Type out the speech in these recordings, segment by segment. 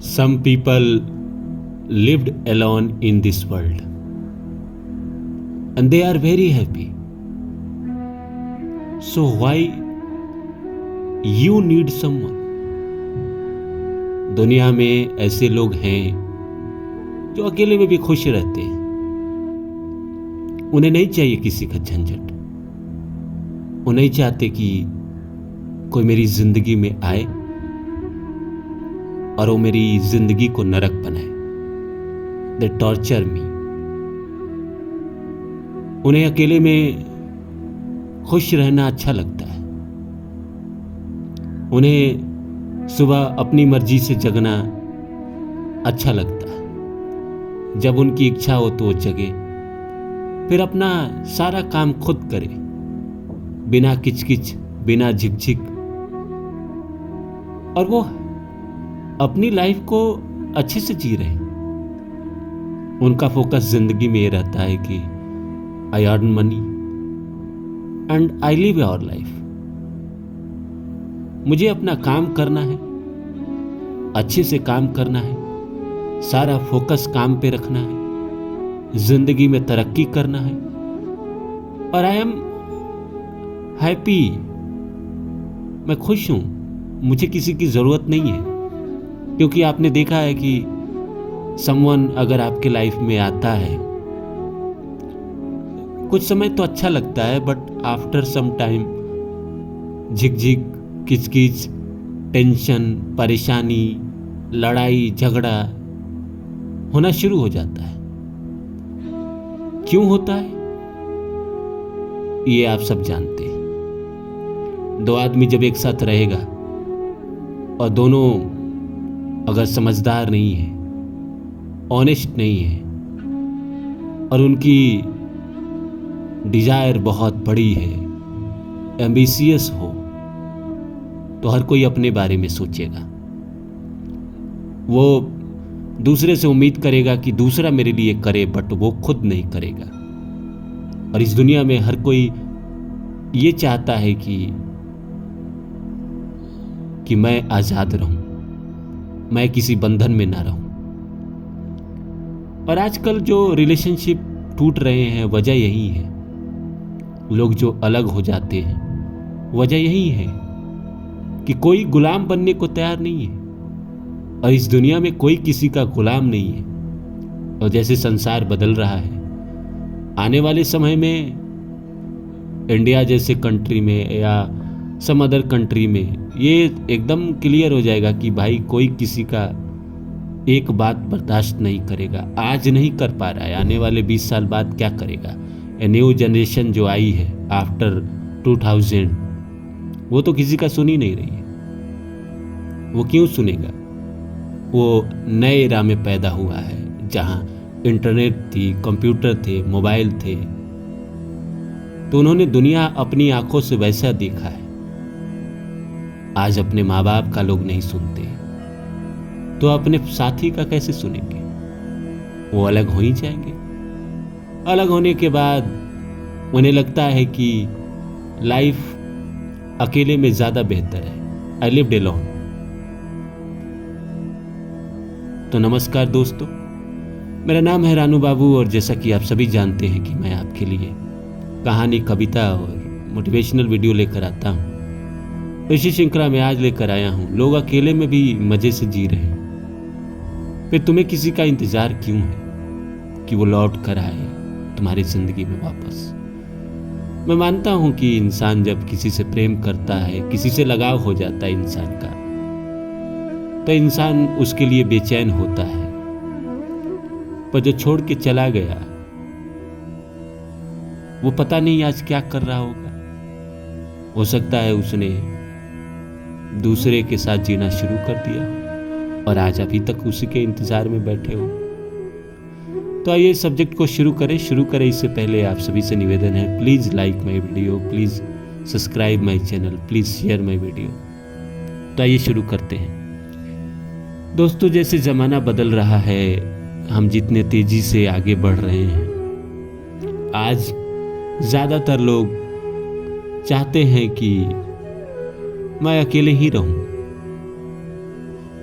Some people lived alone in this world and they are very happy. So why you need someone? दुनिया में ऐसे लोग हैं जो अकेले में भी खुश रहते हैं। उन्हें नहीं चाहिए किसी का झंझट। वो नहीं चाहते कि कोई मेरी जिंदगी में आए और वो मेरी जिंदगी को नरक बनाए। दे टॉर्चर मी। उन्हें अकेले में खुश रहना अच्छा लगता है। उन्हें सुबह अपनी मर्जी से जगना अच्छा लगता है। जब उनकी इच्छा हो तो वो जगे, फिर अपना सारा काम खुद करे, बिना किचकिच, बिना झिकझिक। और वो अपनी लाइफ को अच्छे से जी रहे हैं। उनका फोकस जिंदगी में ये रहता है कि I earn money and I live our life. मुझे अपना काम करना है, अच्छे से काम करना है, सारा फोकस काम पे रखना है, जिंदगी में तरक्की करना है और आई एम हैप्पी। मैं खुश हूं। मुझे किसी की जरूरत नहीं है। क्योंकि आपने देखा है कि समवन अगर आपके लाइफ में आता है, कुछ समय तो अच्छा लगता है, बट आफ्टर सम टाइम झिकझिक, किचकिच, टेंशन, परेशानी, लड़ाई झगड़ा होना शुरू हो जाता है। क्यों होता है ये आप सब जानते हैं। दो आदमी जब एक साथ रहेगा और दोनों अगर समझदार नहीं है, ऑनेस्ट नहीं है और उनकी डिजायर बहुत बड़ी है, एम्बिशियस हो, तो हर कोई अपने बारे में सोचेगा। वो दूसरे से उम्मीद करेगा कि दूसरा मेरे लिए करे, बट वो खुद नहीं करेगा। और इस दुनिया में हर कोई ये चाहता है कि मैं आजाद रहूं, मैं किसी बंधन में ना रहूं। और आजकल जो रिलेशनशिप टूट रहे हैं, वजह यही है। लोग जो अलग हो जाते हैं, वजह यही है कि कोई गुलाम बनने को तैयार नहीं है। और इस दुनिया में कोई किसी का गुलाम नहीं है। और जैसे संसार बदल रहा है, आने वाले समय में इंडिया जैसे कंट्री में या सम अदर कंट्री में ये एकदम क्लियर हो जाएगा कि भाई कोई किसी का एक बात बर्दाश्त नहीं करेगा। आज नहीं कर पा रहा है, आने वाले 20 साल बाद क्या करेगा। ए न्यू जनरेशन जो आई है आफ्टर 2000, वो तो किसी का सुन ही नहीं रही है। वो क्यों सुनेगा? वो नए इरा में पैदा हुआ है जहां इंटरनेट थी, कंप्यूटर थे, मोबाइल थे। तो उन्होंने दुनिया अपनी आंखों से वैसा देखा है। आज अपने माँ बाप का लोग नहीं सुनते, तो अपने साथी का कैसे सुनेंगे? वो अलग हो ही जाएंगे। अलग होने के बाद उन्हें लगता है कि लाइफ अकेले में ज्यादा बेहतर है। I lived alone. तो नमस्कार दोस्तों, मेरा नाम है रानू बाबू और जैसा कि आप सभी जानते हैं कि मैं आपके लिए कहानी, कविता और मोटिवेशनल वीडियो लेकर आता हूँ। इसी श्रृंखला में आज लेकर आया हूँ, लोग अकेले में भी मजे से जी रहे हैं। फिर तुम्हें किसी का इंतजार क्यों है कि वो लौट कर आए तुम्हारी जिंदगी में वापस? मैं मानता हूं कि इंसान जब किसी से प्रेम करता है, किसी से लगाव हो जाता है इंसान का, तो इंसान उसके लिए बेचैन होता है। पर जो छोड़ के चला गया, वो पता नहीं आज क्या कर रहा होगा। हो सकता है उसने दूसरे के साथ जीना शुरू कर दिया और आज अभी तक उसी के इंतजार में बैठे हो। तो आइए सब्जेक्ट को शुरू करें। इससे पहले आप सभी से निवेदन है, please like my video, please subscribe my channel, please share my video. तो आइए शुरू करते हैं। दोस्तों, जैसे जमाना बदल रहा है, हम जितने तेजी से आगे बढ़ रहे हैं, आज ज्यादातर लोग चाहते हैं कि मैं अकेले ही रहूं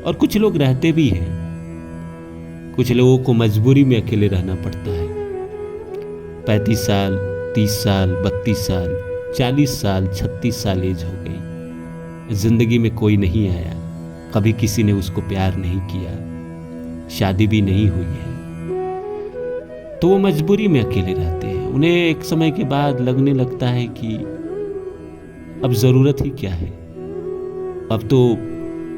और कुछ लोग रहते भी हैं। कुछ लोगों को मजबूरी में अकेले रहना पड़ता है। 35 साल, 30 साल, 32 साल, 40 साल, 36 साल एज हो गई, जिंदगी में कोई नहीं आया, कभी किसी ने उसको प्यार नहीं किया, शादी भी नहीं हुई है, तो वो मजबूरी में अकेले रहते हैं। उन्हें एक समय के बाद लगने लगता है कि अब ज़रूरत ही क्या है। अब तो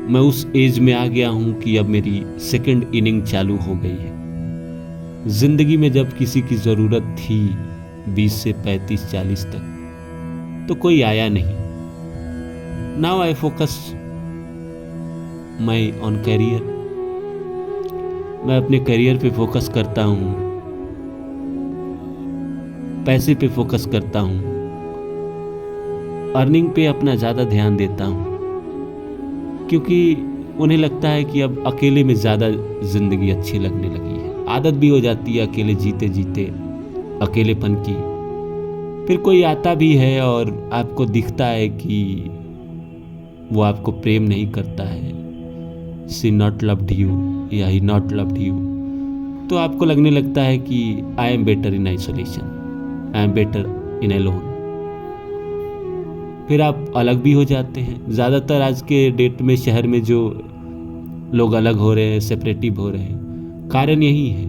मैं उस एज में आ गया हूं कि अब मेरी सेकंड इनिंग चालू हो गई है। जिंदगी में जब किसी की ज़रूरत थी 20 से 35-40 तक, तो कोई आया नहीं। Now I focus my on career. मैं अपने करियर पे फोकस करता हूँ, पैसे पे फोकस करता हूँ, अर्निंग पे अपना ज़्यादा ध्यान देता हूँ, क्योंकि उन्हें लगता है कि अब अकेले में ज़्यादा ज़िंदगी अच्छी लगने लगी है। आदत भी हो जाती है अकेले जीते जीते अकेलेपन की। फिर कोई आता भी है और आपको दिखता है कि वो आपको प्रेम नहीं करता है, शी नॉट लव्ड यू या ही नॉट लव्ड यू, तो आपको लगने लगता है कि I am better in isolation, I am better in alone. फिर आप अलग भी हो जाते हैं। ज़्यादातर आज के डेट में शहर में जो लोग अलग हो रहे हैं, सेपरेटिव हो रहे हैं, कारण यही है।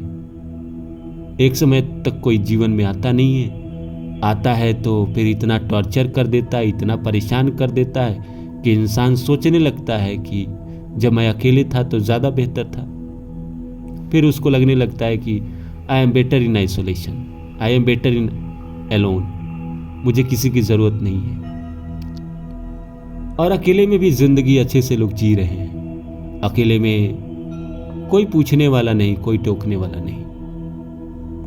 एक समय तक कोई जीवन में आता नहीं है, आता है तो फिर इतना टॉर्चर कर देता है, इतना परेशान कर देता है कि इंसान सोचने लगता है कि जब मैं अकेले था तो ज़्यादा बेहतर था। फिर उसको लगने लगता है कि I am better in isolation, I am better in alone, मुझे किसी की ज़रूरत नहीं है। और अकेले में भी ज़िंदगी अच्छे से लोग जी रहे हैं। अकेले में कोई पूछने वाला नहीं, कोई टोकने वाला नहीं,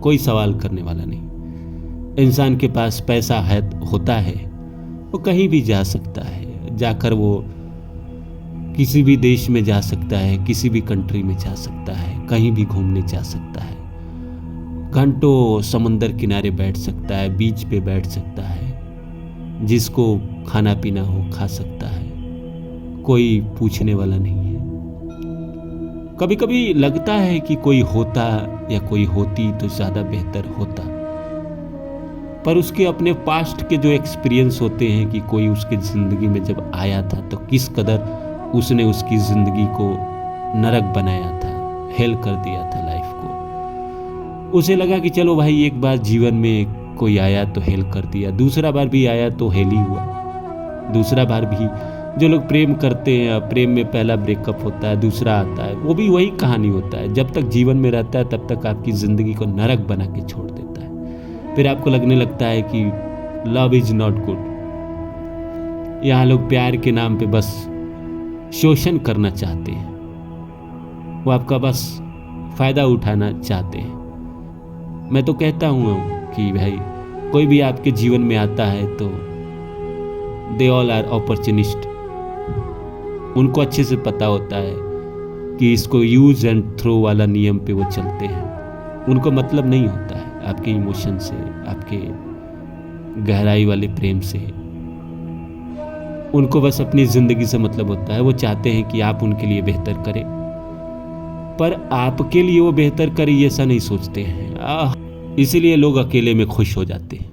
कोई सवाल करने वाला नहीं। इंसान के पास पैसा है होता है, वो कहीं भी जा सकता है, जाकर वो किसी भी देश में जा सकता है, किसी भी कंट्री में जा सकता है, कहीं भी घूमने जा सकता है, घंटों समंदर किनारे बैठ सकता है, बीच पे बैठ सकता है, जिसको खाना पीना हो खा सकता है, कोई पूछने वाला नहीं है। कभी कभी लगता है कि कोई होता या कोई होती तो ज़्यादा बेहतर होता, पर उसके अपने पास्ट के जो एक्सपीरियंस होते हैं कि कोई उसके ज़िंदगी में जब आया था तो किस कदर उसने उसकी ज़िंदगी को नरक बनाया था, हेल कर दिया था लाइफ को। उसे लगा कि चलो भाई, एक बार जीवन में कोई आया तो हेल कर दिया, दूसरा बार भी आया तो हेल ही हुआ। दूसरा बार भी जो लोग प्रेम करते हैं, प्रेम में पहला ब्रेकअप होता है, दूसरा आता है, वो भी वही कहानी होता है। जब तक जीवन में रहता है तब तक आपकी ज़िंदगी को नरक बना के छोड़ देता है। फिर आपको लगने लगता है कि लव इज़ नॉट गुड। यहाँ लोग प्यार के नाम पे बस शोषण करना चाहते हैं, वो आपका बस फ़ायदा उठाना चाहते हैं। मैं तो कहता हूँ कि भाई, कोई भी आपके जीवन में आता है तो दे ऑल आर अपॉर्चुनिस्ट। उनको अच्छे से पता होता है कि इसको यूज एंड थ्रो वाला नियम पे वो चलते हैं। उनको मतलब नहीं होता है आपके इमोशन से, आपके गहराई वाले प्रेम से। उनको बस अपनी ज़िंदगी से मतलब होता है। वो चाहते हैं कि आप उनके लिए बेहतर करें, पर आपके लिए वो बेहतर करें ये ऐसा नहीं सोचते हैं। इसीलिए लोग अकेले में खुश हो जाते हैं।